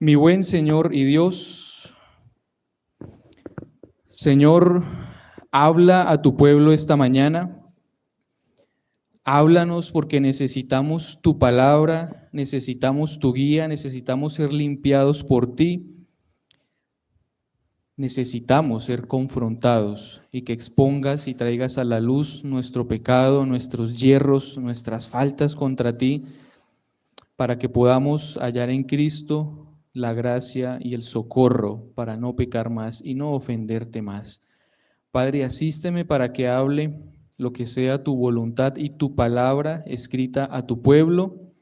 Mi buen Señor y Dios, Señor, habla a tu pueblo esta mañana. Háblanos porque necesitamos tu palabra, necesitamos tu guía, necesitamos ser limpiados por ti. Necesitamos ser confrontados y que expongas y traigas a la luz nuestro pecado, nuestros yerros, nuestras faltas contra ti, para que podamos hallar en Cristo la gracia y el socorro para no pecar más y no ofenderte más. Padre, asísteme para que hable lo que sea tu voluntad y tu palabra escrita a tu pueblo.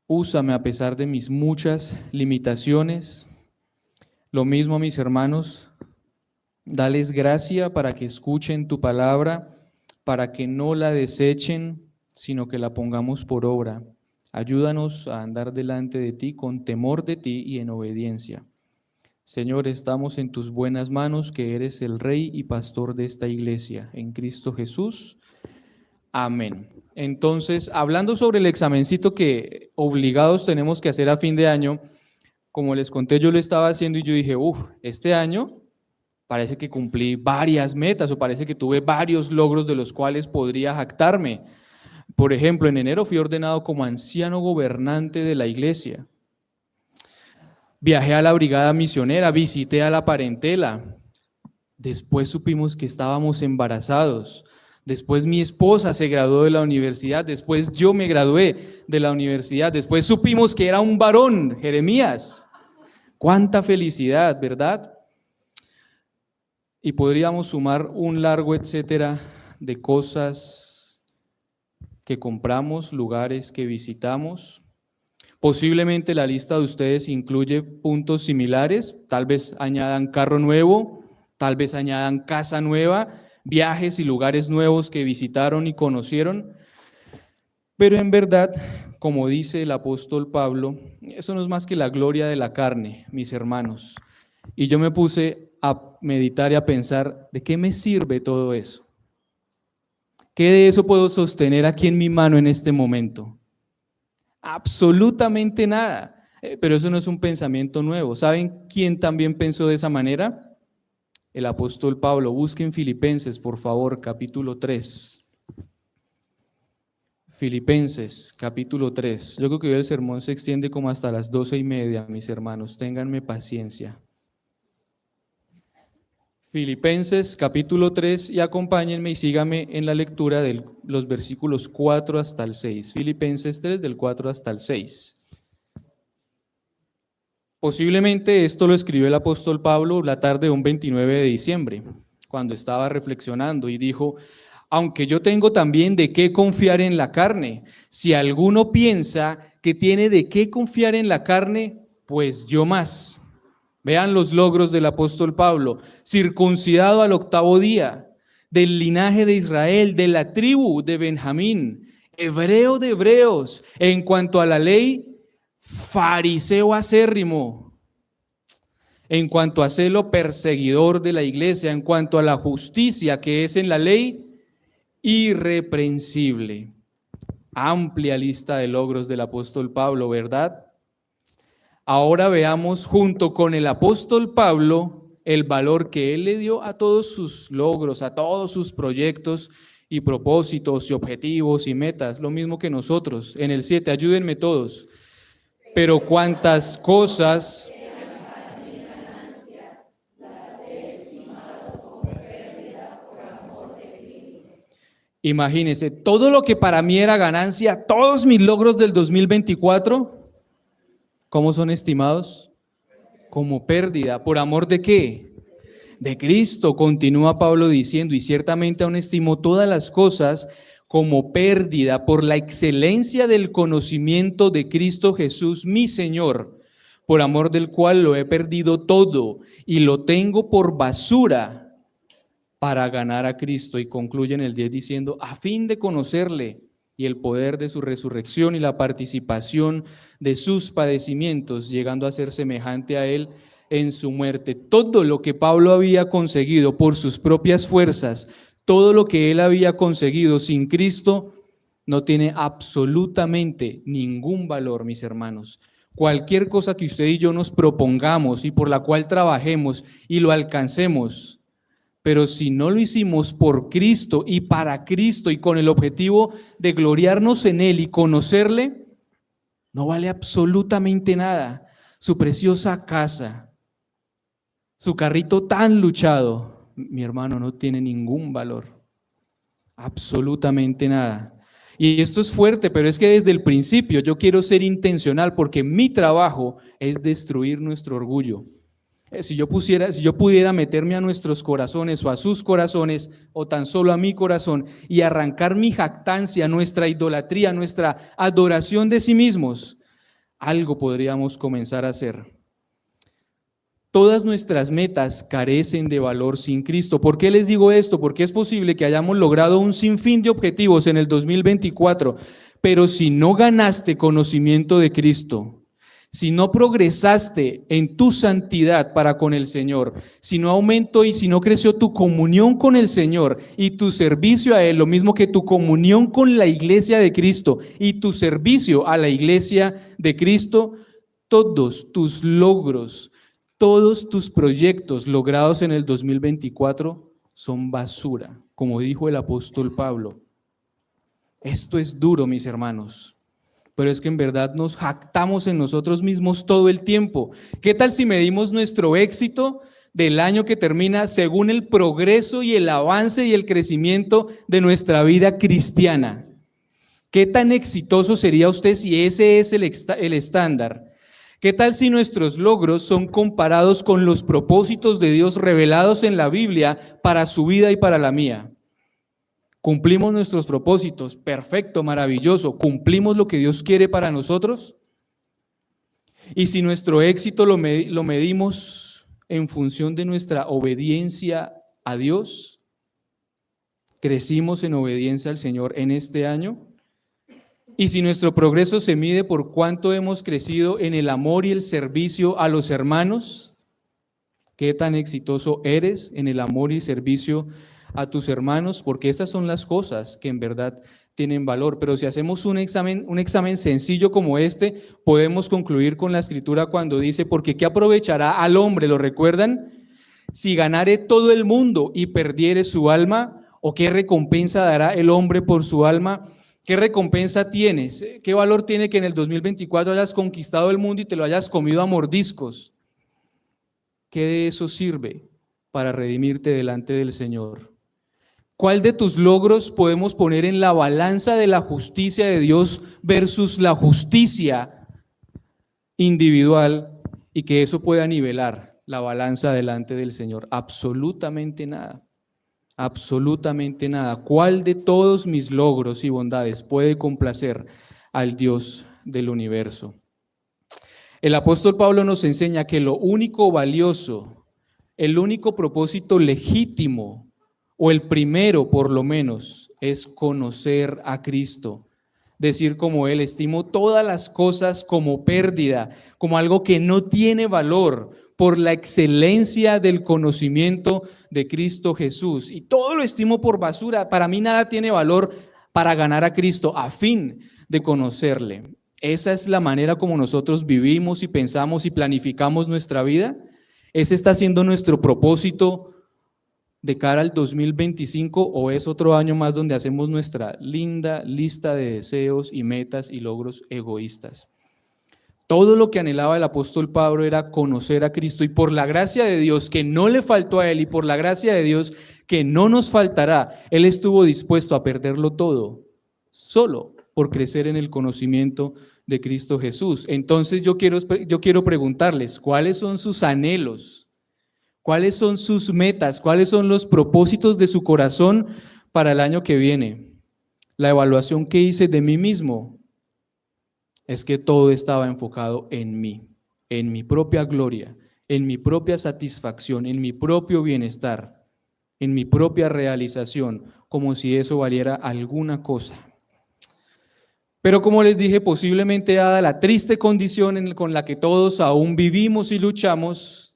Úsame a pesar de mis muchas limitaciones. Lo mismo a mis hermanos, dales gracia para que escuchen tu palabra, para que no la desechen, sino que la pongamos por obra. Ayúdanos a andar delante de ti con temor de ti y en obediencia. Señor, estamos en tus buenas manos, que eres el Rey y Pastor de esta iglesia, en Cristo Jesús. Amén. Entonces, hablando sobre el examencito que obligados tenemos que hacer a fin de año, como les conté, yo lo estaba haciendo y yo dije, este año parece que cumplí varias metas o parece que tuve varios logros de los cuales podría jactarme. Por ejemplo, en enero fui ordenado como anciano gobernante de la iglesia. Viajé a la brigada misionera, visité a la parentela. Después supimos que estábamos embarazados. Después mi esposa se graduó de la universidad. Después yo me gradué de la universidad. Después supimos que era un varón, Jeremías. ¡Cuánta felicidad!, ¿verdad? Y podríamos sumar un largo etcétera de cosas que compramos, lugares que visitamos. Posiblemente la lista de ustedes incluye puntos similares, tal vez añadan carro nuevo, tal vez añadan casa nueva, viajes y lugares nuevos que visitaron y conocieron, pero en verdad, como dice el apóstol Pablo, eso no es más que la gloria de la carne, mis hermanos. Y yo me puse a meditar y a pensar, ¿de qué me sirve todo eso? ¿Qué de eso puedo sostener aquí en mi mano en este momento? Absolutamente nada. Pero eso no es un pensamiento nuevo. ¿Saben quién también pensó de esa manera? El apóstol Pablo. Busquen Filipenses, por favor, capítulo 3. Filipenses, capítulo 3. Yo creo que hoy el sermón se extiende como hasta las 12:30, mis hermanos. Ténganme paciencia. Filipenses, capítulo 3, y acompáñenme y síganme en la lectura de los versículos 4 hasta el 6. Filipenses 3, del 4 hasta el 6. Posiblemente esto lo escribió el apóstol Pablo la tarde de un 29 de diciembre, cuando estaba reflexionando y dijo, aunque yo tengo también de qué confiar en la carne, si alguno piensa que tiene de qué confiar en la carne, pues yo más. Vean los logros del apóstol Pablo: circuncidado al 8º día, del linaje de Israel, de la tribu de Benjamín, hebreo de hebreos, en cuanto a la ley, fariseo acérrimo, en cuanto a celo, perseguidor de la iglesia, en cuanto a la justicia que es en la ley, irreprensible. Amplia lista de logros del apóstol Pablo, ¿verdad? Ahora veamos junto con el apóstol Pablo el valor que él le dio a todos sus logros, a todos sus proyectos y propósitos y objetivos y metas, lo mismo que nosotros. En el 7, ayúdenme todos. Pero cuántas cosas imagínense, todo lo que para mí era ganancia, todos mis logros del 2024, ¿cómo son estimados? Como pérdida. ¿Por amor de qué? De Cristo, continúa Pablo diciendo, y ciertamente aún estimo todas las cosas como pérdida por la excelencia del conocimiento de Cristo Jesús, mi Señor, por amor del cual lo he perdido todo y lo tengo por basura para ganar a Cristo. Y concluye en el 10 diciendo, a fin de conocerle y el poder de su resurrección y la participación de sus padecimientos, llegando a ser semejante a él en su muerte. Todo lo que Pablo había conseguido por sus propias fuerzas, todo lo que él había conseguido sin Cristo, no tiene absolutamente ningún valor, mis hermanos. cualquier cosa que usted y yo nos propongamos y por la cual trabajemos y lo alcancemos, pero si no lo hicimos por Cristo y para Cristo y con el objetivo de gloriarnos en Él y conocerle, no vale absolutamente nada. Su preciosa casa, su carrito tan luchado, mi hermano, no tiene ningún valor, absolutamente nada. Y esto es fuerte, pero es que desde el principio yo quiero ser intencional porque mi trabajo es destruir nuestro orgullo. Si yo pudiera meterme a nuestros corazones o a sus corazones o tan solo a mi corazón y arrancar mi jactancia, nuestra idolatría, nuestra adoración de sí mismos, algo podríamos comenzar a hacer. Todas nuestras metas carecen de valor sin Cristo. ¿Por qué les digo esto? Porque es posible que hayamos logrado un sinfín de objetivos en el 2024, pero si no ganaste conocimiento de Cristo, si no progresaste en tu santidad para con el Señor, si no aumentó y si no creció tu comunión con el Señor y tu servicio a Él, lo mismo que tu comunión con la iglesia de Cristo y tu servicio a la iglesia de Cristo, todos tus logros, todos tus proyectos logrados en el 2024 son basura, como dijo el apóstol Pablo. Esto es duro, mis hermanos. Pero es que en verdad nos jactamos en nosotros mismos todo el tiempo. ¿Qué tal si medimos nuestro éxito del año que termina según el progreso y el avance y el crecimiento de nuestra vida cristiana? ¿Qué tan exitoso sería usted si ese es el estándar? ¿Qué tal si nuestros logros son comparados con los propósitos de Dios revelados en la Biblia para su vida y para la mía? ¿Cumplimos nuestros propósitos? Perfecto, maravilloso. ¿Cumplimos lo que Dios quiere para nosotros? Y si nuestro éxito lo medimos en función de nuestra obediencia a Dios, ¿crecimos en obediencia al Señor en este año? Y si nuestro progreso se mide por cuánto hemos crecido en el amor y el servicio a los hermanos, ¿qué tan exitoso eres en el amor y servicio a tus hermanos? Porque esas son las cosas que en verdad tienen valor. Pero si hacemos un examen sencillo como este, podemos concluir con la Escritura cuando dice, porque ¿qué aprovechará al hombre? ¿Lo recuerdan? Si ganare todo el mundo y perdiere su alma, ¿o qué recompensa dará el hombre por su alma? ¿Qué recompensa tienes? ¿Qué valor tiene que en el 2024 hayas conquistado el mundo y te lo hayas comido a mordiscos? ¿Qué de eso sirve para redimirte delante del Señor? ¿Cuál de tus logros podemos poner en la balanza de la justicia de Dios versus la justicia individual y que eso pueda nivelar la balanza delante del Señor? Absolutamente nada. Absolutamente nada. ¿Cuál de todos mis logros y bondades puede complacer al Dios del universo? El apóstol Pablo nos enseña que lo único valioso, el único propósito legítimo, o el primero por lo menos, es conocer a Cristo. Decir como Él, estimo todas las cosas como pérdida, como algo que no tiene valor, por la excelencia del conocimiento de Cristo Jesús. Y todo lo estimo por basura. Para mí nada tiene valor para ganar a Cristo a fin de conocerle. Esa es la manera como nosotros vivimos y pensamos y planificamos nuestra vida. ¿Ese está siendo nuestro propósito de cara al 2025 o es otro año más donde hacemos nuestra linda lista de deseos y metas y logros egoístas? Todo lo que anhelaba el apóstol Pablo era conocer a Cristo, y por la gracia de Dios que no le faltó a él y por la gracia de Dios que no nos faltará, él estuvo dispuesto a perderlo todo solo por crecer en el conocimiento de Cristo Jesús. Entonces yo quiero preguntarles, ¿cuáles son sus anhelos? ¿Cuáles son sus metas? ¿Cuáles son los propósitos de su corazón para el año que viene? La evaluación que hice de mí mismo es que todo estaba enfocado en mí, en mi propia gloria, en mi propia satisfacción, en mi propio bienestar, en mi propia realización, como si eso valiera alguna cosa. Pero como les dije, posiblemente dada la triste condición con la que todos aún vivimos y luchamos,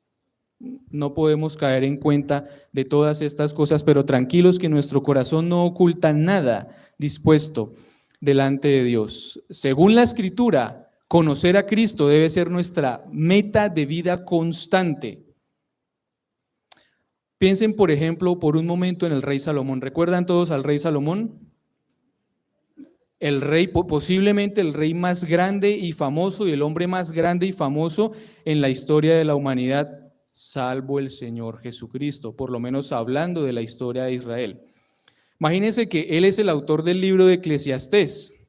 no podemos caer en cuenta de todas estas cosas, pero tranquilos que nuestro corazón no oculta nada dispuesto delante de Dios. Según la Escritura, Conocer a Cristo debe ser nuestra meta de vida constante. Piensen, por ejemplo, por un momento en el rey Salomón. ¿Recuerdan todos al rey Salomón? El rey, posiblemente el rey más grande y famoso y el hombre más grande y famoso en la historia de la humanidad, salvo el Señor Jesucristo, por lo menos hablando de la historia de Israel. Imagínense que él es el autor del libro de Eclesiastés.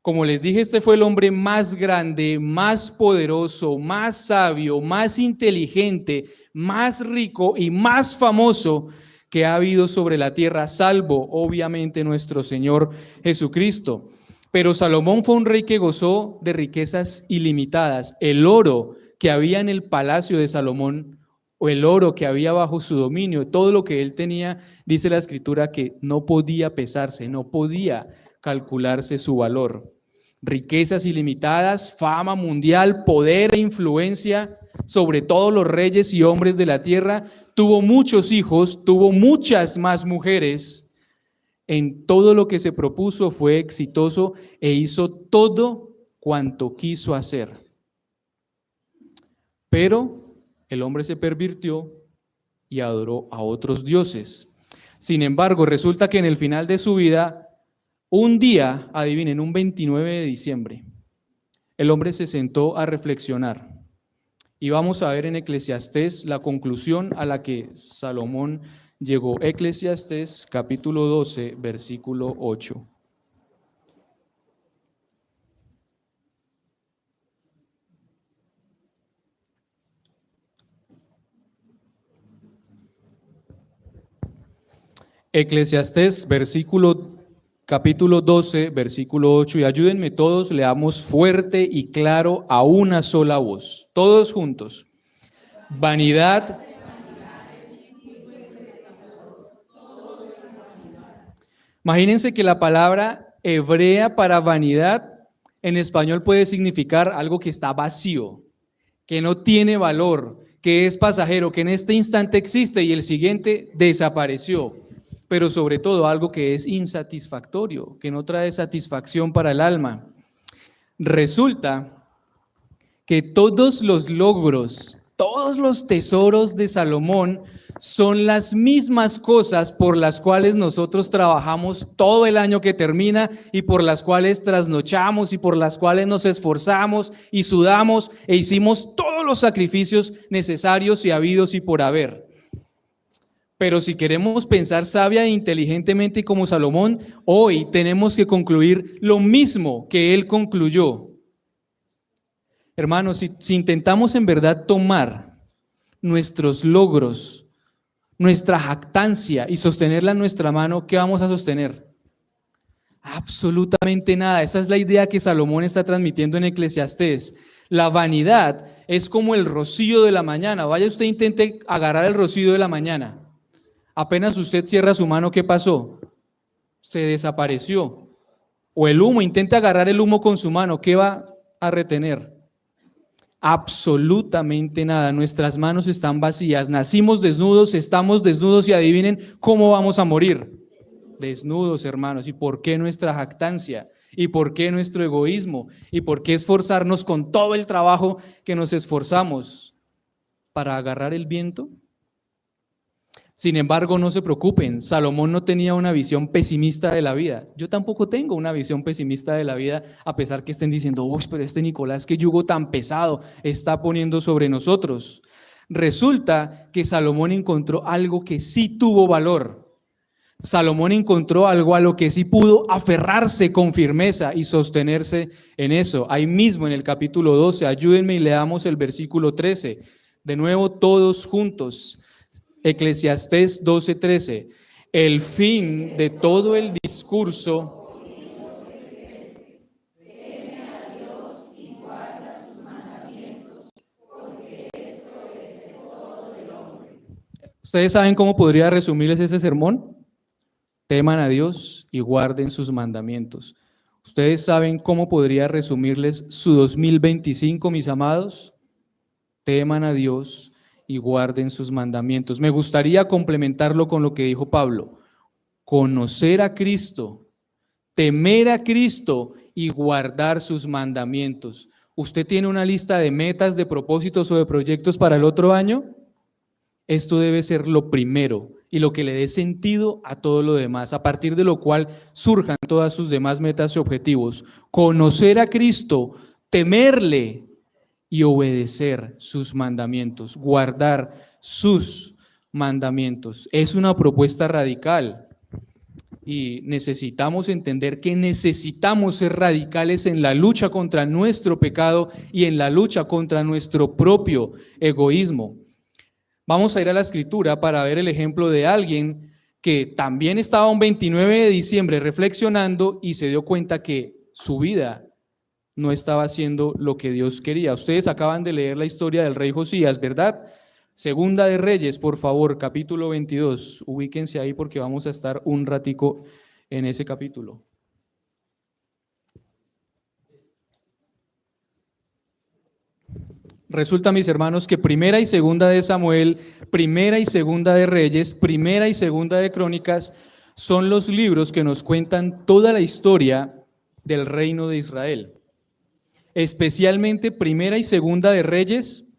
Como les dije, este fue el hombre más grande, más poderoso, más sabio, más inteligente, más rico y más famoso que ha habido sobre la tierra, salvo obviamente nuestro Señor Jesucristo. Pero Salomón fue un rey que gozó de riquezas ilimitadas. El oro que había en el palacio de Salomón, o el oro que había bajo su dominio, todo lo que él tenía, dice la Escritura que no podía pesarse, no podía calcularse su valor. Riquezas ilimitadas, fama mundial, poder e influencia sobre todos los reyes y hombres de la tierra. Tuvo muchos hijos, tuvo muchas más mujeres. En todo lo que se propuso fue exitoso e hizo todo cuanto quiso hacer. Pero el hombre se pervirtió y adoró a otros dioses. Sin embargo, resulta que en el final de su vida, un día, adivinen, un 29 de diciembre, el hombre se sentó a reflexionar. Y vamos a ver en Eclesiastés la conclusión a la que Salomón llegó. Eclesiastés capítulo 12, versículo 8. Eclesiastés capítulo 12, versículo 8, y ayúdenme todos, leamos fuerte y claro a una sola voz, todos juntos. Vanidad. Imagínense que la palabra hebrea para vanidad en español puede significar algo que está vacío, que no tiene valor, que es pasajero, que en este instante existe y el siguiente desapareció. Pero sobre todo algo que es insatisfactorio, que no trae satisfacción para el alma. Resulta que todos los logros, todos los tesoros de Salomón son las mismas cosas por las cuales nosotros trabajamos todo el año que termina y por las cuales trasnochamos y por las cuales nos esforzamos y sudamos e hicimos todos los sacrificios necesarios y habidos y por haber. Pero si queremos pensar sabia e inteligentemente como Salomón, hoy tenemos que concluir lo mismo que él concluyó. Hermanos, si intentamos en verdad tomar nuestros logros, nuestra jactancia y sostenerla en nuestra mano, ¿qué vamos a sostener? Absolutamente nada. Esa es la idea que Salomón está transmitiendo en Eclesiastés. La vanidad es como el rocío de la mañana. Vaya usted, intente agarrar el rocío de la mañana. Apenas usted cierra su mano, ¿qué pasó? Se desapareció. O el humo, intente agarrar el humo con su mano, ¿qué va a retener? Absolutamente nada. Nuestras manos están vacías. Nacimos desnudos, estamos desnudos y adivinen cómo vamos a morir. Desnudos, hermanos. ¿Y por qué nuestra jactancia? ¿Y por qué nuestro egoísmo? ¿Y por qué esforzarnos con todo el trabajo que nos esforzamos para agarrar el viento? Sin embargo, no se preocupen, Salomón no tenía una visión pesimista de la vida. Yo tampoco tengo una visión pesimista de la vida, a pesar que estén diciendo, uy, pero este Nicolás, qué yugo tan pesado está poniendo sobre nosotros. Resulta que Salomón encontró algo que sí tuvo valor. Salomón encontró algo a lo que sí pudo aferrarse con firmeza y sostenerse en eso. Ahí mismo en el capítulo 12, ayúdenme y leamos el versículo 13. De nuevo todos juntos. Eclesiastés 12:13, el fin de todo el discurso. ¿Ustedes saben cómo podría resumirles ese sermón? Teman a Dios y guarden sus mandamientos. ¿Ustedes saben cómo podría resumirles su 2025, mis amados? Teman a Dios y guarden sus mandamientos. Me gustaría complementarlo con lo que dijo Pablo. Conocer a Cristo, temer a Cristo y guardar sus mandamientos. ¿Usted tiene una lista de metas, de propósitos o de proyectos para el otro año? Esto debe ser lo primero y lo que le dé sentido a todo lo demás, a partir de lo cual surjan todas sus demás metas y objetivos. Conocer a Cristo, temerle y obedecer sus mandamientos, guardar sus mandamientos. Es una propuesta radical y necesitamos entender que necesitamos ser radicales en la lucha contra nuestro pecado y en la lucha contra nuestro propio egoísmo. Vamos a ir a la Escritura para ver el ejemplo de alguien que también estaba un 29 de diciembre reflexionando y se dio cuenta que su vida no estaba haciendo lo que Dios quería. Ustedes acaban de leer la historia del rey Josías, ¿verdad? Segunda de Reyes, por favor, capítulo 22. Ubíquense ahí porque vamos a estar un ratico en ese capítulo. Resulta, mis hermanos, que primera y segunda de Samuel, primera y segunda de Reyes, primera y segunda de Crónicas son los libros que nos cuentan toda la historia del reino de Israel. Especialmente primera y segunda de Reyes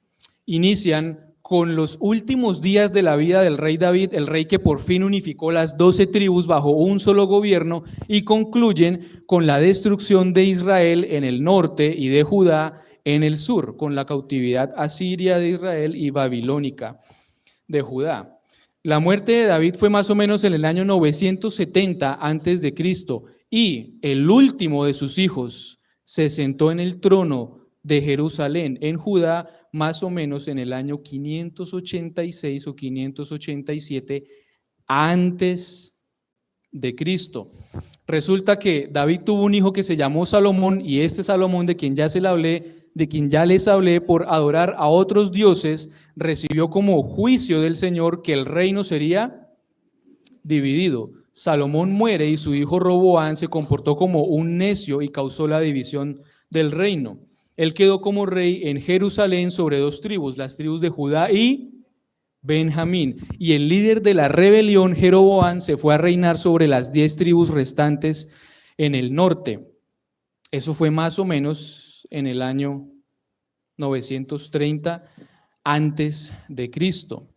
inician con los últimos días de la vida del rey David, el rey que por fin unificó las 12 tribus bajo un solo gobierno, y concluyen con la destrucción de Israel en el norte y de Judá en el sur, con la cautividad asiria de Israel y babilónica de Judá. La muerte de David fue más o menos en el año 970 antes de Cristo, y el último de sus hijos se sentó en el trono de Jerusalén, en Judá, más o menos en el año 586 o 587 antes de Cristo. Resulta que David tuvo un hijo que se llamó Salomón, y este Salomón, de quien ya les hablé, por adorar a otros dioses, recibió como juicio del Señor que el reino sería dividido. Salomón muere y su hijo Roboán se comportó como un necio y causó la división del reino. Él quedó como rey en Jerusalén sobre 2 tribus, las tribus de Judá y Benjamín. Y el líder de la rebelión, Jeroboán, se fue a reinar sobre las 10 tribus restantes en el norte. Eso fue más o menos en el año 930 antes de Cristo.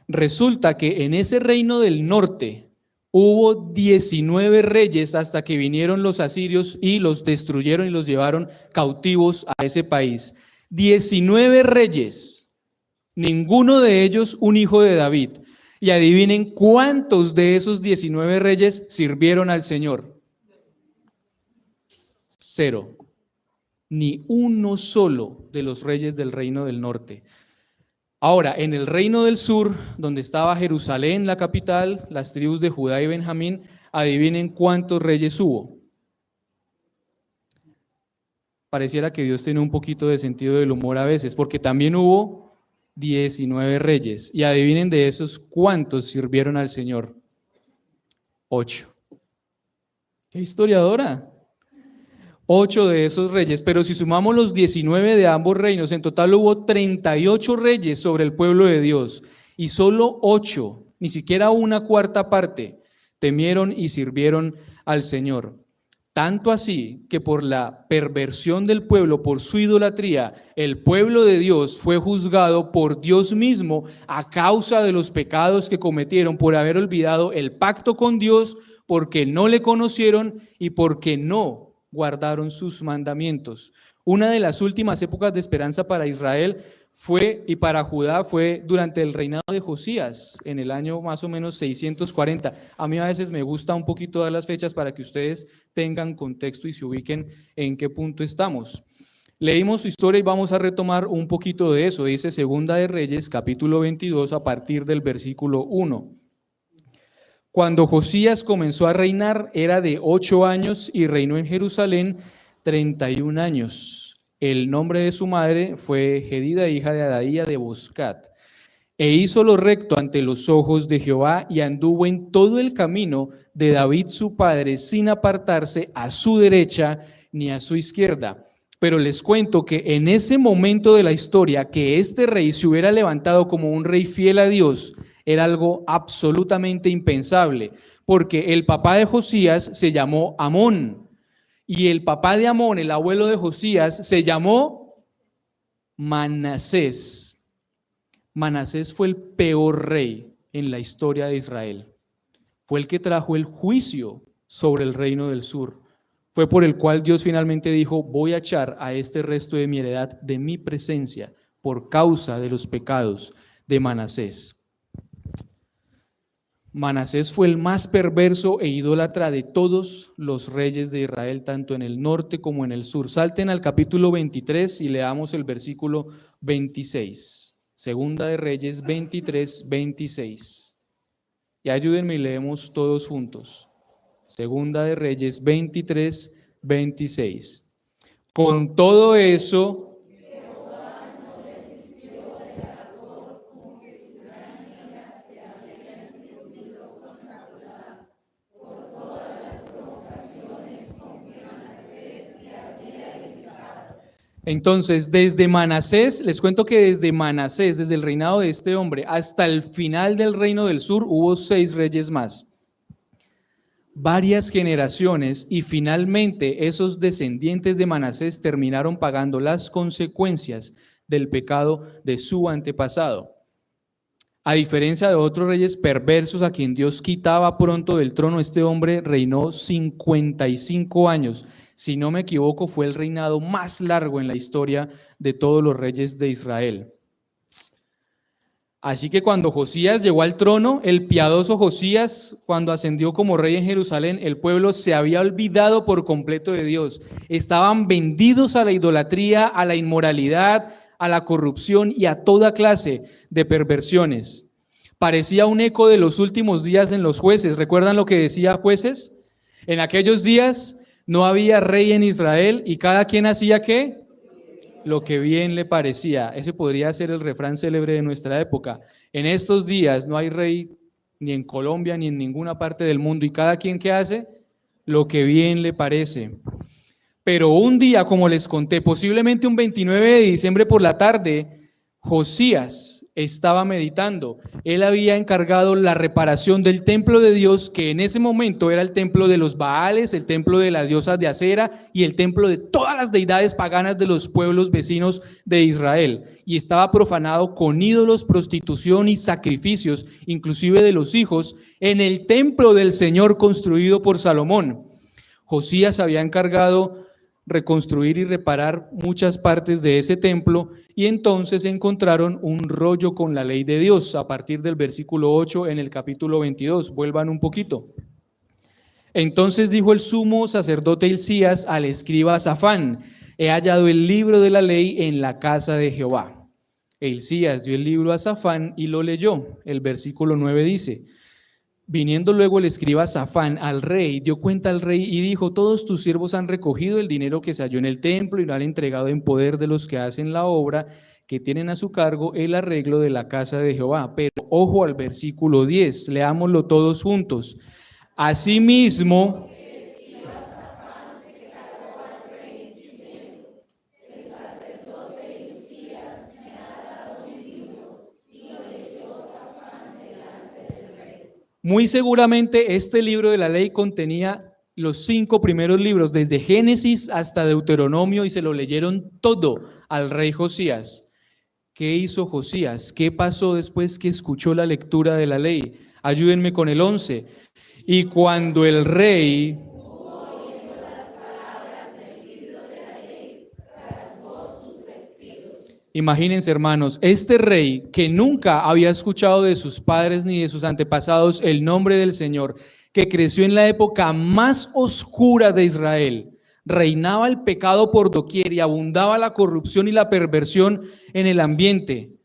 Resulta que en ese reino del norte hubo 19 reyes hasta que vinieron los asirios y los destruyeron y los llevaron cautivos a ese país. 19 reyes, ninguno de ellos un hijo de David. Y adivinen cuántos de esos 19 reyes sirvieron al Señor. 0. Ni uno solo de los reyes del reino del norte. Ahora, en el reino del sur, donde estaba Jerusalén, la capital, las tribus de Judá y Benjamín, adivinen cuántos reyes hubo. Pareciera que Dios tiene un poquito de sentido del humor a veces, porque también hubo 19 reyes. Y adivinen de esos cuántos sirvieron al Señor. 8. ¡Qué historiadora! 8 de esos reyes, pero si sumamos los 19 de ambos reinos, en total hubo 38 reyes sobre el pueblo de Dios, y solo 8, ni siquiera una cuarta parte, temieron y sirvieron al Señor. Tanto así que por la perversión del pueblo, por su idolatría, el pueblo de Dios fue juzgado por Dios mismo a causa de los pecados que cometieron por haber olvidado el pacto con Dios, porque no le conocieron y porque no guardaron sus mandamientos. Una de las últimas épocas de esperanza para Israel y para Judá fue durante el reinado de Josías, en el año más o menos 640. A mí a veces me gusta un poquito dar las fechas para que ustedes tengan contexto y se ubiquen en qué punto estamos. Leímos su historia y vamos a retomar un poquito de eso. Dice Segunda de Reyes, capítulo 22, a partir del versículo 1. Cuando Josías comenzó a reinar, era de 8 años y reinó en Jerusalén 31 años. El nombre de su madre fue Jedida, hija de Adaía de Boscat. E hizo lo recto ante los ojos de Jehová y anduvo en todo el camino de David su padre, sin apartarse a su derecha ni a su izquierda. Pero les cuento que en ese momento de la historia, que este rey se hubiera levantado como un rey fiel a Dios, era algo absolutamente impensable, porque el papá de Josías se llamó Amón, y el papá de Amón, el abuelo de Josías, se llamó Manasés. Manasés fue el peor rey en la historia de Israel. Fue el que trajo el juicio sobre el reino del sur. Fue por el cual Dios finalmente dijo: voy a echar a este resto de mi heredad de mi presencia por causa de los pecados de Manasés. Manasés fue el más perverso e idólatra de todos los reyes de Israel, tanto en el norte como en el sur. Salten al capítulo 23 y leamos el versículo 26. Segunda de Reyes 23, 26. Y ayúdenme y leemos todos juntos. Segunda de Reyes 23, 26. Con todo eso, entonces, desde Manasés, les cuento que desde Manasés, desde el reinado de este hombre, hasta el final del reino del sur, hubo 6 reyes más. Varias generaciones, y finalmente esos descendientes de Manasés terminaron pagando las consecuencias del pecado de su antepasado. A diferencia de otros reyes perversos a quien Dios quitaba pronto del trono, este hombre reinó 55 años. Si no me equivoco, fue el reinado más largo en la historia de todos los reyes de Israel. Así que cuando Josías llegó al trono, el piadoso Josías, cuando ascendió como rey en Jerusalén, el pueblo se había olvidado por completo de Dios. Estaban vendidos a la idolatría, a la inmoralidad, a la corrupción y a toda clase de perversiones. Parecía un eco de los últimos días en los Jueces. ¿Recuerdan lo que decía Jueces? En aquellos días no había rey en Israel y cada quien hacía ¿qué? Lo que bien le parecía. Ese podría ser el refrán célebre de nuestra época. En estos días no hay rey ni en Colombia ni en ninguna parte del mundo y cada quien ¿qué hace? Lo que bien le parece. Pero un día, como les conté, posiblemente un 29 de diciembre por la tarde, Josías estaba meditando. Él había encargado la reparación del templo de Dios, que en ese momento era el templo de los Baales, el templo de las diosas de Acera y el templo de todas las deidades paganas de los pueblos vecinos de Israel. Y estaba profanado con ídolos, prostitución y sacrificios, inclusive de los hijos, en el templo del Señor construido por Salomón. Josías había encargado reconstruir y reparar muchas partes de ese templo y entonces encontraron un rollo con la ley de Dios a partir del versículo 8 en el capítulo 22. Vuelvan un poquito. Entonces dijo el sumo sacerdote Hilcías al escriba Safán: he hallado el libro de la ley en la casa de Jehová. Hilcías dio el libro a Safán y lo leyó. El versículo 9 dice: viniendo luego el escriba Safán al rey, dio cuenta al rey y dijo: todos tus siervos han recogido el dinero que se halló en el templo y lo han entregado en poder de los que hacen la obra, que tienen a su cargo el arreglo de la casa de Jehová. Pero ojo al versículo 10, leámoslo todos juntos. Asimismo, muy seguramente este libro de la ley contenía los 5 primeros libros, desde Génesis hasta Deuteronomio, y se lo leyeron todo al rey Josías. ¿Qué hizo Josías? ¿Qué pasó después que escuchó la lectura de la ley? Ayúdenme con el 11. Y cuando el rey... Imagínense, hermanos, este rey que nunca había escuchado de sus padres ni de sus antepasados el nombre del Señor, que creció en la época más oscura de Israel, reinaba el pecado por doquier y abundaba la corrupción y la perversión en el ambiente.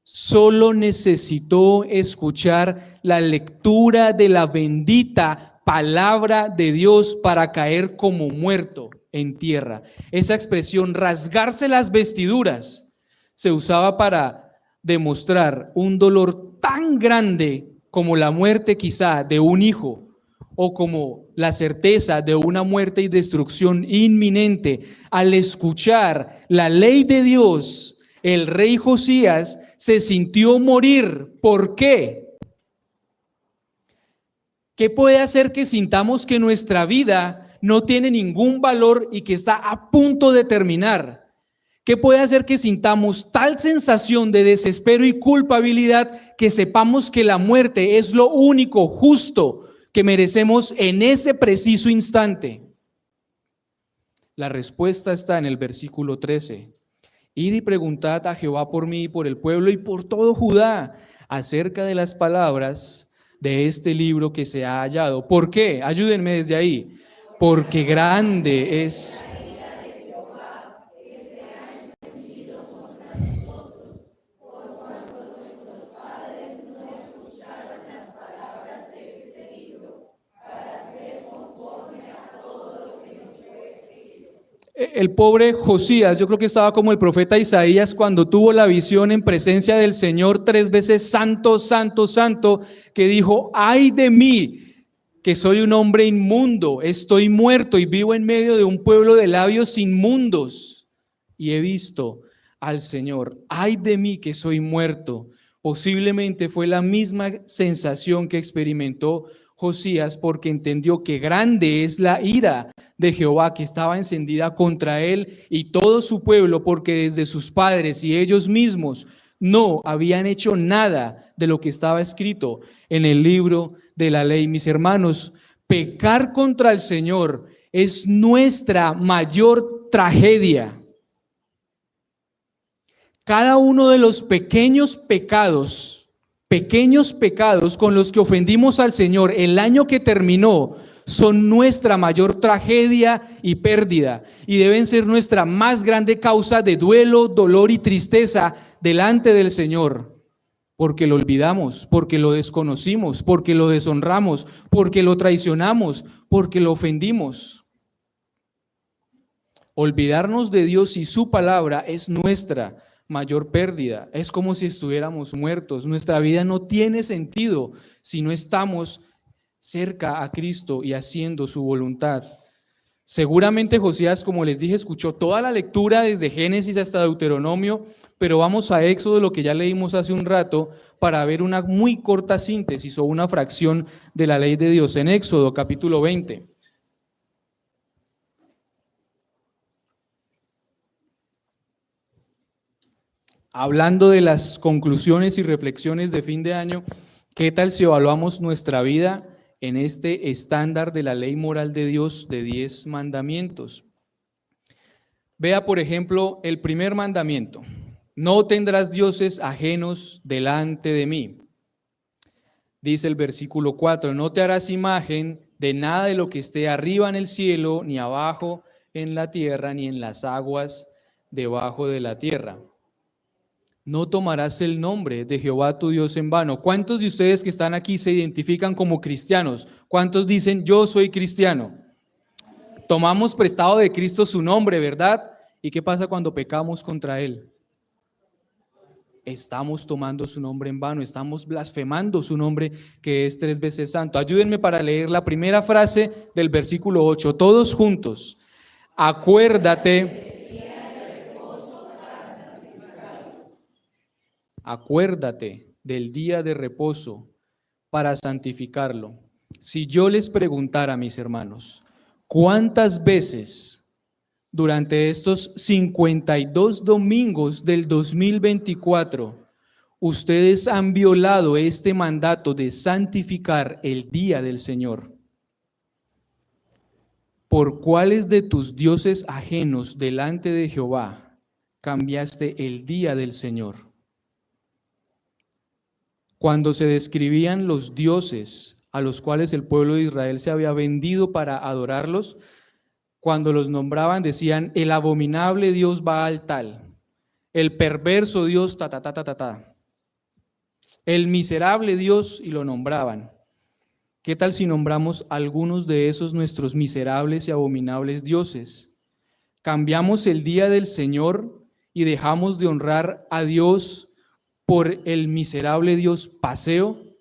Solo necesitó escuchar la lectura de la bendita palabra de Dios para caer como muerto en tierra. Esa expresión, rasgarse las vestiduras, se usaba para demostrar un dolor tan grande como la muerte quizá de un hijo o como la certeza de una muerte y destrucción inminente. Al escuchar la ley de Dios, el rey Josías se sintió morir. ¿Por qué? ¿Qué puede hacer que sintamos que nuestra vida no tiene ningún valor y que está a punto de terminar? ¿Qué puede hacer que sintamos tal sensación de desespero y culpabilidad que sepamos que la muerte es lo único justo que merecemos en ese preciso instante? La respuesta está en el versículo 13. Id y preguntad a Jehová por mí y por el pueblo y por todo Judá acerca de las palabras de este libro que se ha hallado. ¿Por qué? Ayúdenme desde ahí. Porque grande es... El pobre Josías, yo creo que estaba como el profeta Isaías cuando tuvo la visión en presencia del Señor 3 veces, santo, santo, santo, que dijo, ay de mí, que soy un hombre inmundo, estoy muerto y vivo en medio de un pueblo de labios inmundos y he visto al Señor. Ay de mí que soy muerto. Posiblemente fue la misma sensación que experimentó Josías porque entendió que grande es la ira de Jehová que estaba encendida contra él y todo su pueblo, porque desde sus padres y ellos mismos no habían hecho nada de lo que estaba escrito en el libro de la ley. Mis hermanos, pecar contra el Señor es nuestra mayor tragedia. Cada uno de los pequeños pecados con los que ofendimos al Señor el año que terminó son nuestra mayor tragedia y pérdida y deben ser nuestra más grande causa de duelo, dolor y tristeza delante del Señor, porque lo olvidamos, porque lo desconocimos, porque lo deshonramos, porque lo traicionamos, porque lo ofendimos. Olvidarnos de Dios y su palabra es nuestra mayor pérdida. Es como si estuviéramos muertos. Nuestra vida no tiene sentido si no estamos cerca a Cristo y haciendo su voluntad. Seguramente Josías, como les dije, escuchó toda la lectura desde Génesis hasta Deuteronomio, pero vamos a Éxodo, lo que ya leímos hace un rato, para ver una muy corta síntesis o una fracción de la ley de Dios. En Éxodo capítulo 20. Hablando de las conclusiones y reflexiones de fin de año, ¿qué tal si evaluamos nuestra vida en este estándar de la ley moral de Dios de 10 mandamientos? Vea, por ejemplo, el primer mandamiento: no tendrás dioses ajenos delante de mí. Dice el versículo 4, no te harás imagen de nada de lo que esté arriba en el cielo, ni abajo en la tierra, ni en las aguas debajo de la tierra. No tomarás el nombre de Jehová tu Dios en vano. ¿Cuántos de ustedes que están aquí se identifican como cristianos? ¿Cuántos dicen yo soy cristiano? Tomamos prestado de Cristo su nombre, ¿verdad? ¿Y qué pasa cuando pecamos contra Él? Estamos tomando su nombre en vano, estamos blasfemando su nombre que es 3 veces santo. Ayúdenme para leer la primera frase del versículo 8, todos juntos. Acuérdate del día de reposo para santificarlo. Si yo les preguntara, mis hermanos, ¿cuántas veces durante estos 52 domingos del 2024 ustedes han violado este mandato de santificar el día del Señor? ¿Por cuáles de tus dioses ajenos delante de Jehová cambiaste el día del Señor? Cuando se describían los dioses a los cuales el pueblo de Israel se había vendido para adorarlos, cuando los nombraban decían el abominable Dios Baal tal, el perverso Dios ta ta ta ta ta ta, el miserable Dios, y lo nombraban. ¿Qué tal si nombramos algunos de esos nuestros miserables y abominables dioses? Cambiamos el día del Señor y dejamos de honrar a Dios por el miserable Dios Paseo.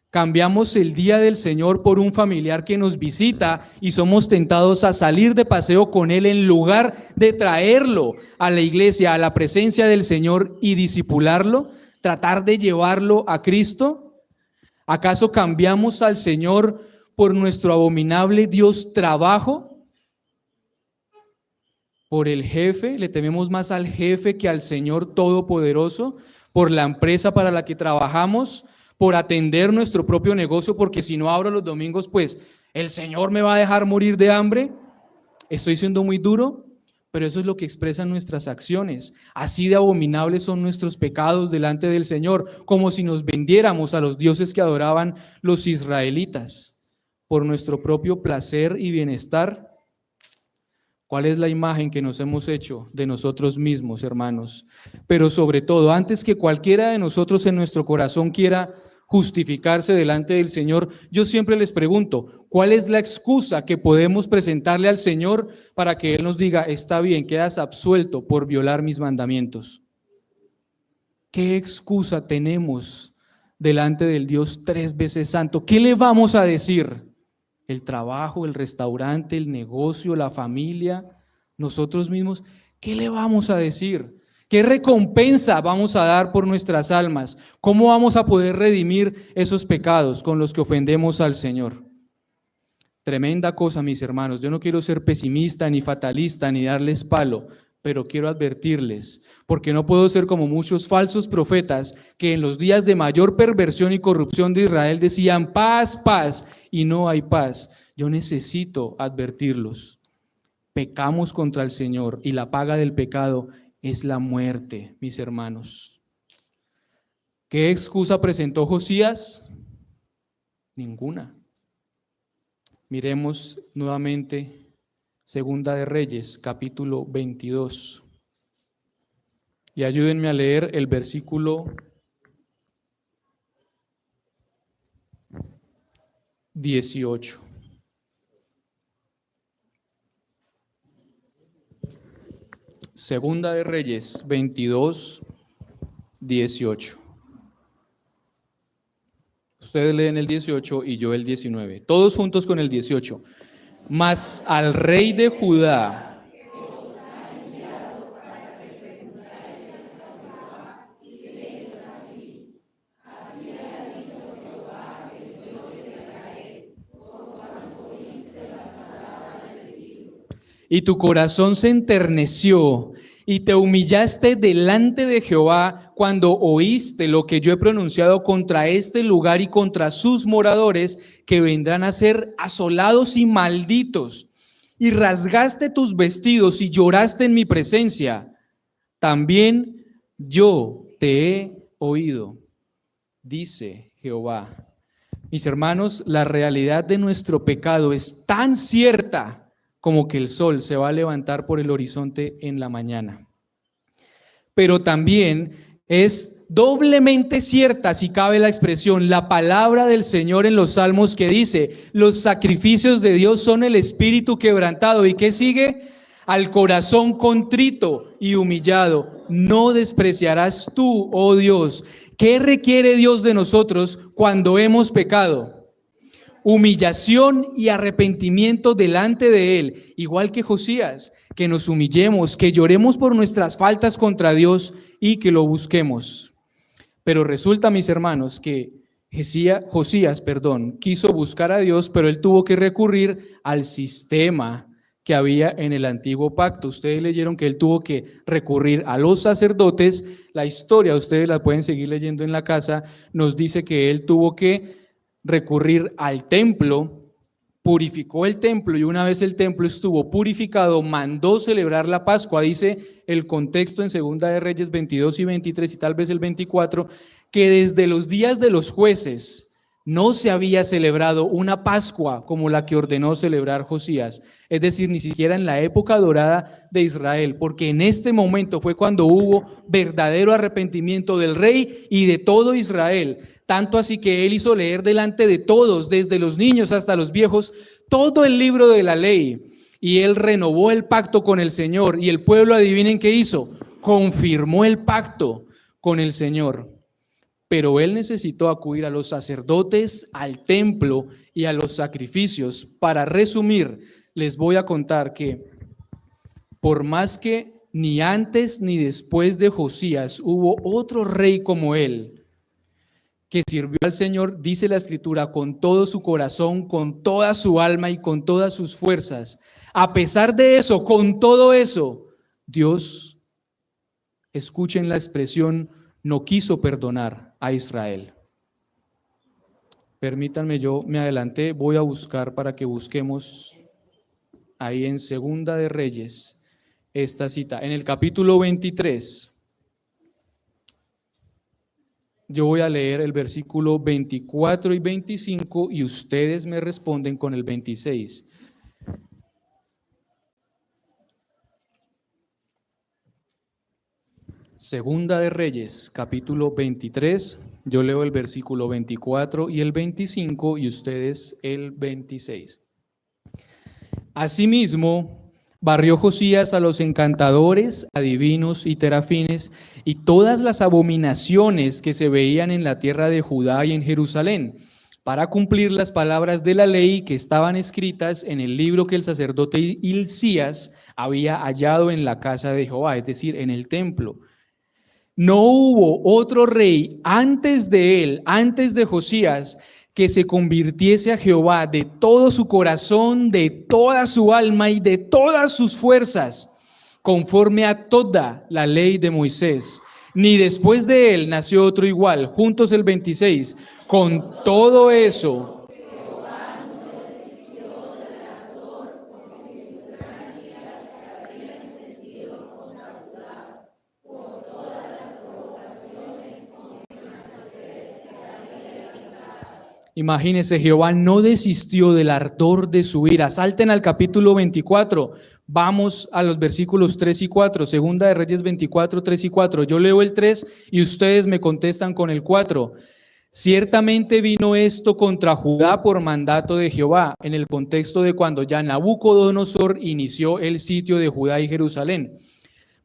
Cambiamos el día del Señor por un familiar que nos visita y somos tentados a salir de paseo con él en lugar de traerlo a la iglesia, a la presencia del Señor y discipularlo, tratar de llevarlo a Cristo. ¿Acaso cambiamos al Señor por nuestro abominable Dios trabajo? por el jefe, le tememos más al jefe que al Señor Todopoderoso, por la empresa para la que trabajamos, por atender nuestro propio negocio, porque si no abro los domingos, pues el Señor me va a dejar morir de hambre. Estoy siendo muy duro, pero eso es lo que expresan nuestras acciones. Así de abominables son nuestros pecados delante del Señor, como si nos vendiéramos a los dioses que adoraban los israelitas por nuestro propio placer y bienestar. ¿Cuál es la imagen que nos hemos hecho de nosotros mismos, hermanos? Pero sobre todo, antes que cualquiera de nosotros en nuestro corazón quiera justificarse delante del Señor, yo siempre les pregunto, ¿cuál es la excusa que podemos presentarle al Señor para que Él nos diga, está bien, quedas absuelto por violar mis mandamientos? ¿Qué excusa tenemos delante del Dios 3 veces santo? ¿Qué le vamos a decir? El trabajo, el restaurante, el negocio, la familia, nosotros mismos, ¿qué le vamos a decir? ¿Qué recompensa vamos a dar por nuestras almas? ¿Cómo vamos a poder redimir esos pecados con los que ofendemos al Señor? Tremenda cosa, mis hermanos. Yo no quiero ser pesimista, ni fatalista, ni darles palo, pero quiero advertirles, porque no puedo ser como muchos falsos profetas que en los días de mayor perversión y corrupción de Israel decían paz, paz, y no hay paz. Yo necesito advertirlos. Pecamos contra el Señor y la paga del pecado es la muerte, mis hermanos. ¿Qué excusa presentó Josías? Ninguna. Miremos nuevamente Segunda de Reyes, capítulo 22. Y ayúdenme a leer el versículo 18. Segunda de Reyes 22, 18. Ustedes leen el 18 y yo el 19. Todos juntos con el 18. Mas al rey de Judá y tu corazón se enterneció y te humillaste delante de Jehová cuando oíste lo que yo he pronunciado contra este lugar y contra sus moradores, que vendrán a ser asolados y malditos, y rasgaste tus vestidos y lloraste en mi presencia, también yo te he oído, dice Jehová. Mis hermanos, la realidad de nuestro pecado es tan cierta como que el sol se va a levantar por el horizonte en la mañana. Pero también es doblemente cierta, si cabe la expresión, la palabra del Señor en los Salmos que dice, los sacrificios de Dios son el espíritu quebrantado. ¿Y qué sigue? Al corazón contrito y humillado, no despreciarás tú, oh Dios. ¿Qué requiere Dios de nosotros cuando hemos pecado? Humillación y arrepentimiento delante de Él, igual que Josías, que nos humillemos, que lloremos por nuestras faltas contra Dios y que lo busquemos. Pero resulta, mis hermanos, que Josías, quiso buscar a Dios, pero él tuvo que recurrir al sistema que había en el antiguo pacto. Ustedes leyeron que él tuvo que recurrir a los sacerdotes. La historia, ustedes la pueden seguir leyendo en la casa, nos dice que él tuvo que recurrir al templo, purificó el templo y una vez el templo estuvo purificado, mandó celebrar la Pascua. Dice el contexto en Segunda de Reyes 22 y 23 y tal vez el 24, que desde los días de los jueces no se había celebrado una Pascua como la que ordenó celebrar Josías, es decir, ni siquiera en la época dorada de Israel, porque en este momento fue cuando hubo verdadero arrepentimiento del rey y de todo Israel, tanto así que él hizo leer delante de todos, desde los niños hasta los viejos, todo el libro de la ley, y él renovó el pacto con el Señor, y el pueblo, adivinen qué hizo, confirmó el pacto con el Señor. Pero él necesitó acudir a los sacerdotes, al templo y a los sacrificios. Para resumir, les voy a contar que por más que ni antes ni después de Josías hubo otro rey como él, que sirvió al Señor, dice la Escritura, con todo su corazón, con toda su alma y con todas sus fuerzas, A pesar de eso, con todo eso, Dios, escuchen la expresión, no quiso perdonar a Israel. Permítanme, yo me adelanté, voy a buscar para que busquemos ahí en Segunda de Reyes esta cita. En el capítulo 23, yo voy a leer el versículo 24 y 25 y ustedes me responden con el 26. Segunda de Reyes, capítulo 23, yo leo el versículo 24 y el 25 y ustedes el 26. Asimismo, barrió Josías a los encantadores, adivinos y terafines y todas las abominaciones que se veían en la tierra de Judá y en Jerusalén, para cumplir las palabras de la ley que estaban escritas en el libro que el sacerdote Hilcías había hallado en la casa de Jehová, es decir, en el templo. No hubo otro rey antes de él, antes de Josías, que se convirtiese a Jehová de todo su corazón, de toda su alma y de todas sus fuerzas, conforme a toda la ley de Moisés. Ni después de él nació otro igual. Juntos el 26. Con todo eso, imagínense, Jehová no desistió del ardor de su ira. Salten al capítulo 24. Vamos a los versículos 3 y 4. Segunda de Reyes 24, 3 y 4. Yo leo el 3 y ustedes me contestan con el 4. Ciertamente vino esto contra Judá por mandato de Jehová, en el contexto de cuando ya Nabucodonosor inició el sitio de Judá y Jerusalén.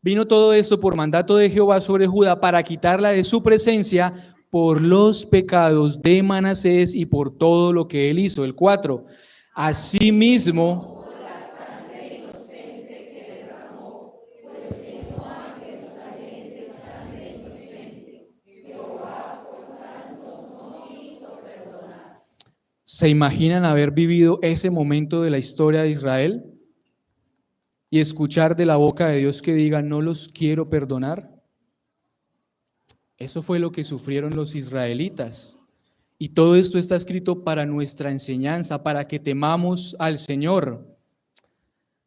Vino todo esto por mandato de Jehová sobre Judá para quitarla de su presencia por los pecados de Manasés y por todo lo que él hizo. El 4. Asimismo, ¿se imaginan haber vivido ese momento de la historia de Israel y escuchar de la boca de Dios que diga, no los quiero perdonar? Eso fue lo que sufrieron los israelitas. Y todo esto está escrito para nuestra enseñanza, para que temamos al Señor.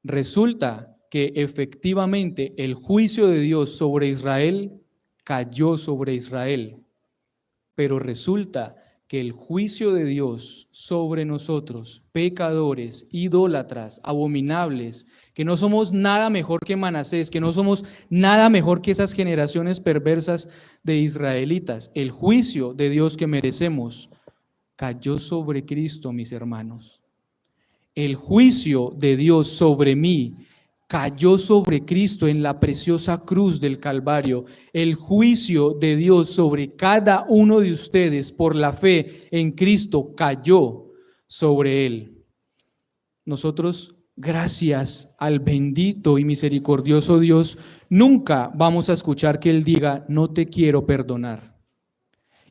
Resulta que efectivamente el juicio de Dios sobre Israel cayó sobre Israel. Pero resulta que el juicio de Dios sobre nosotros, pecadores, idólatras, abominables, que no somos nada mejor que Manasés, que no somos nada mejor que esas generaciones perversas de israelitas, el juicio de Dios que merecemos cayó sobre Cristo, mis hermanos. El juicio de Dios sobre mí cayó sobre Cristo en la preciosa cruz del Calvario. El juicio de Dios sobre cada uno de ustedes por la fe en Cristo cayó sobre él. Nosotros, gracias al bendito y misericordioso Dios, nunca vamos a escuchar que Él diga, no te quiero perdonar.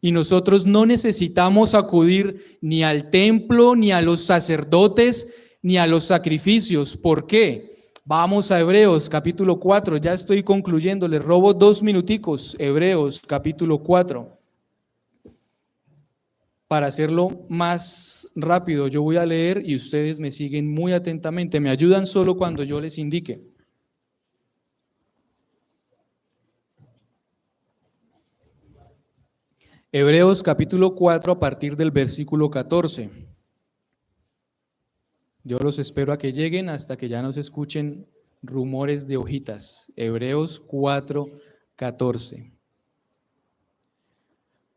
Y nosotros no necesitamos acudir ni al templo, ni a los sacerdotes, ni a los sacrificios. ¿Por qué? Vamos a Hebreos capítulo 4, ya estoy concluyendo, les robo 2 minuticos. Hebreos capítulo 4. Para hacerlo más rápido, yo voy a leer y ustedes me siguen muy atentamente. Me ayudan solo cuando yo les indique. Hebreos capítulo 4 a partir del versículo 14. Yo los espero a que lleguen hasta que ya no se escuchen rumores de hojitas. Hebreos 4, 14.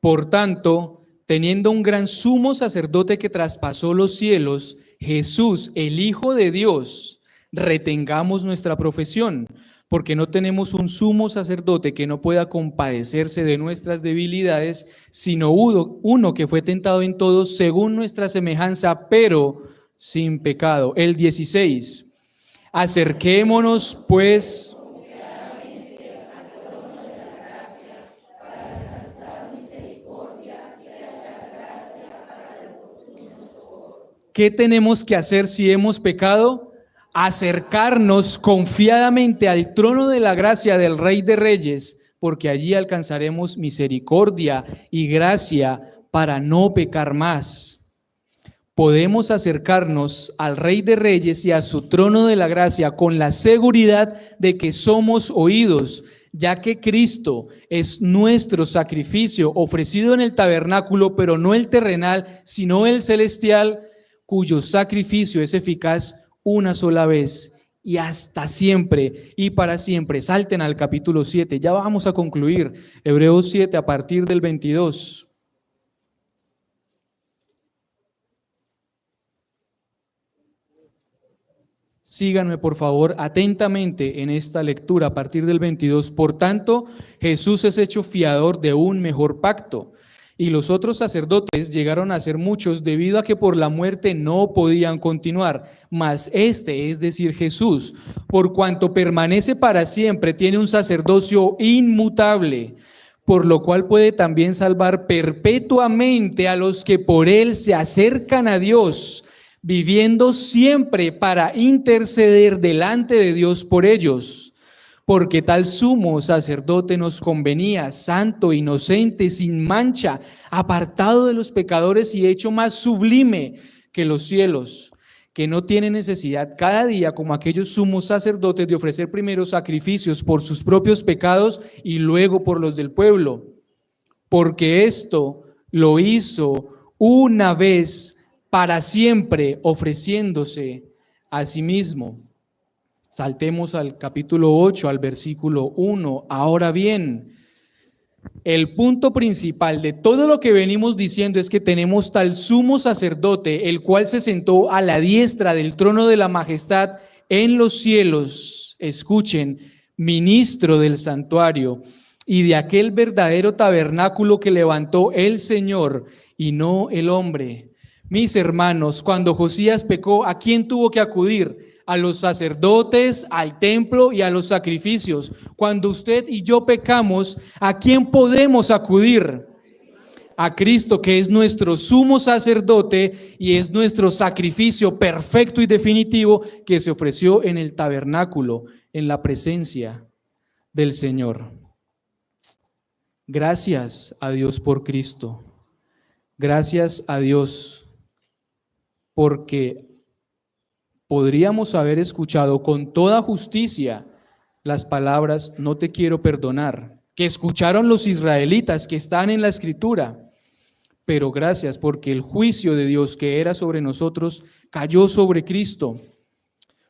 Por tanto, teniendo un gran sumo sacerdote que traspasó los cielos, Jesús, el Hijo de Dios, retengamos nuestra profesión, porque no tenemos un sumo sacerdote que no pueda compadecerse de nuestras debilidades, sino uno que fue tentado en todo según nuestra semejanza, pero sin pecado. El 16. Acerquémonos pues ¿qué tenemos que hacer si hemos pecado? acercarnos confiadamente al trono de la gracia del Rey de Reyes, porque allí alcanzaremos misericordia y gracia para no pecar más. Podemos acercarnos al Rey de Reyes y a su trono de la gracia con la seguridad de que somos oídos, ya que Cristo es nuestro sacrificio ofrecido en el tabernáculo, pero no el terrenal, sino el celestial, cuyo sacrificio es eficaz una sola vez y hasta siempre y para siempre. Salten al capítulo 7, ya vamos a concluir. Hebreos 7 a partir del 22. Síganme por favor atentamente en esta lectura a partir del 22. Por tanto, Jesús es hecho fiador de un mejor pacto, y los otros sacerdotes llegaron a ser muchos debido a que por la muerte no podían continuar, mas este, es decir, Jesús, por cuanto permanece para siempre, tiene un sacerdocio inmutable, por lo cual puede también salvar perpetuamente a los que por él se acercan a Dios, viviendo siempre para interceder delante de Dios por ellos. Porque tal sumo sacerdote nos convenía, santo, inocente, sin mancha, apartado de los pecadores y hecho más sublime que los cielos, que no tiene necesidad cada día, como aquellos sumos sacerdotes, de ofrecer primero sacrificios por sus propios pecados y luego por los del pueblo. Porque esto lo hizo una vez para siempre, ofreciéndose a sí mismo. Saltemos al capítulo 8, al versículo 1. Ahora bien, el punto principal de todo lo que venimos diciendo es que tenemos tal sumo sacerdote, el cual se sentó a la diestra del trono de la majestad en los cielos. Escuchen, ministro del santuario y de aquel verdadero tabernáculo que levantó el Señor y no el hombre. Mis hermanos, cuando Josías pecó, ¿a quién tuvo que acudir? A los sacerdotes, al templo y a los sacrificios. Cuando usted y yo pecamos, ¿a quién podemos acudir? A Cristo, que es nuestro sumo sacerdote y es nuestro sacrificio perfecto y definitivo que se ofreció en el tabernáculo, en la presencia del Señor. Gracias a Dios por Cristo. Gracias a Dios porque podríamos haber escuchado con toda justicia las palabras "no te quiero perdonar", que escucharon los israelitas, que están en la Escritura. Pero gracias porque el juicio de Dios que era sobre nosotros cayó sobre Cristo.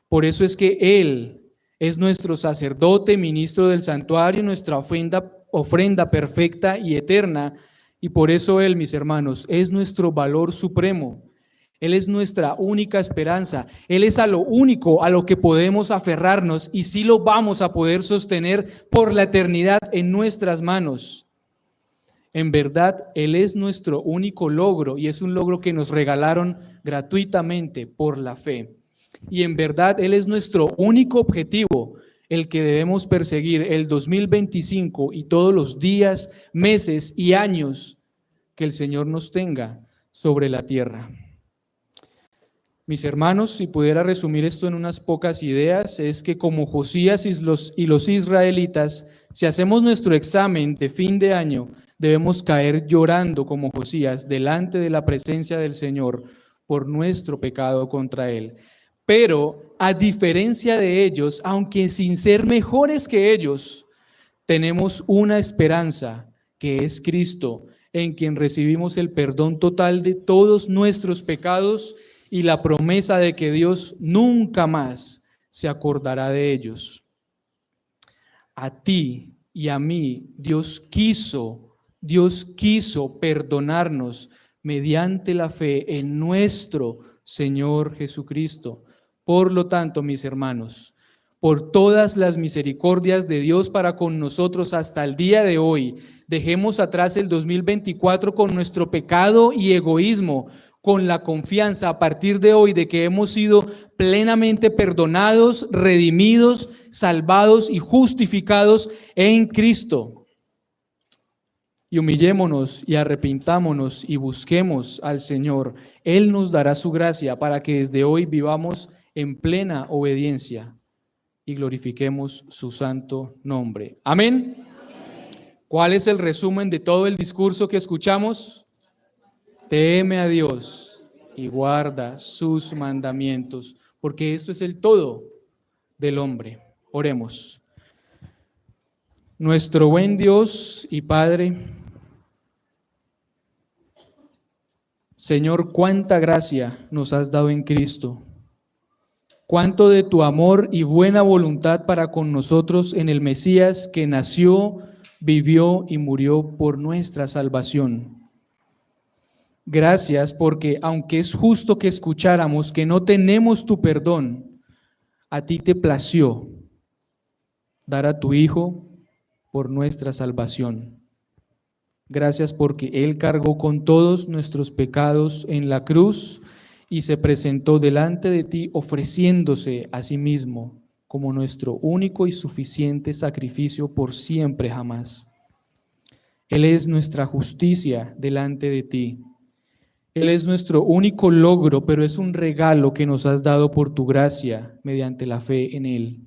Por eso es que Él es nuestro sacerdote, ministro del santuario, nuestra ofrenda perfecta y eterna. Y por eso Él, mis hermanos, es nuestro valor supremo. Él es nuestra única esperanza. Él es a lo único a lo que podemos aferrarnos y sí lo vamos a poder sostener por la eternidad en nuestras manos. En verdad, Él es nuestro único logro y es un logro que nos regalaron gratuitamente por la fe. Y en verdad, Él es nuestro único objetivo, el que debemos perseguir el 2025 y todos los días, meses y años que el Señor nos tenga sobre la tierra. Mis hermanos, si pudiera resumir esto en unas pocas ideas, es que como Josías y los israelitas, si hacemos nuestro examen de fin de año, debemos caer llorando como Josías delante de la presencia del Señor por nuestro pecado contra Él. Pero a diferencia de ellos, aunque sin ser mejores que ellos, tenemos una esperanza que es Cristo, en quien recibimos el perdón total de todos nuestros pecados y la promesa de que Dios nunca más se acordará de ellos. A ti y a mí Dios quiso perdonarnos mediante la fe en nuestro Señor Jesucristo. Por lo tanto, mis hermanos, por todas las misericordias de Dios para con nosotros hasta el día de hoy, dejemos atrás el 2024 con nuestro pecado y egoísmo, con la confianza a partir de hoy de que hemos sido plenamente perdonados, redimidos, salvados y justificados en Cristo. Y humillémonos y arrepintámonos y busquemos al Señor. Él nos dará su gracia para que desde hoy vivamos en plena obediencia y glorifiquemos su santo nombre. Amén. ¿Cuál es el resumen de todo el discurso que escuchamos? Teme a Dios y guarda sus mandamientos, porque esto es el todo del hombre. Oremos. Nuestro buen Dios y Padre, Señor, cuánta gracia nos has dado en Cristo, cuánto de tu amor y buena voluntad para con nosotros en el Mesías que nació, vivió y murió por nuestra salvación. Gracias porque aunque es justo que escucháramos que no tenemos tu perdón, a ti te plació dar a tu Hijo por nuestra salvación. Gracias porque Él cargó con todos nuestros pecados en la cruz y se presentó delante de ti ofreciéndose a sí mismo como nuestro único y suficiente sacrificio por siempre jamás. Él es nuestra justicia delante de ti. Él es nuestro único logro, pero es un regalo que nos has dado por tu gracia mediante la fe en Él.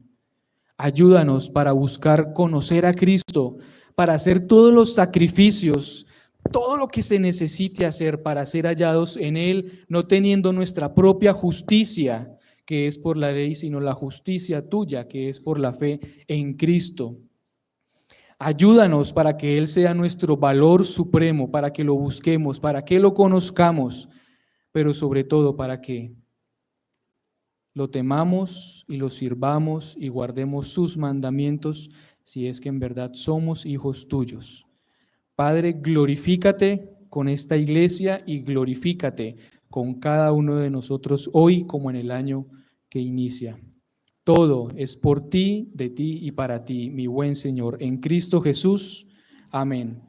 Ayúdanos para buscar conocer a Cristo, para hacer todos los sacrificios, todo lo que se necesite hacer para ser hallados en Él, no teniendo nuestra propia justicia, que es por la ley, sino la justicia tuya, que es por la fe en Cristo. Ayúdanos para que Él sea nuestro valor supremo, para que lo busquemos, para que lo conozcamos, pero sobre todo para que lo temamos y lo sirvamos y guardemos sus mandamientos, si es que en verdad somos hijos tuyos. Padre, glorifícate con esta iglesia y glorifícate con cada uno de nosotros hoy como en el año que inicia. Todo es por ti, de ti y para ti, mi buen Señor. En Cristo Jesús. Amén.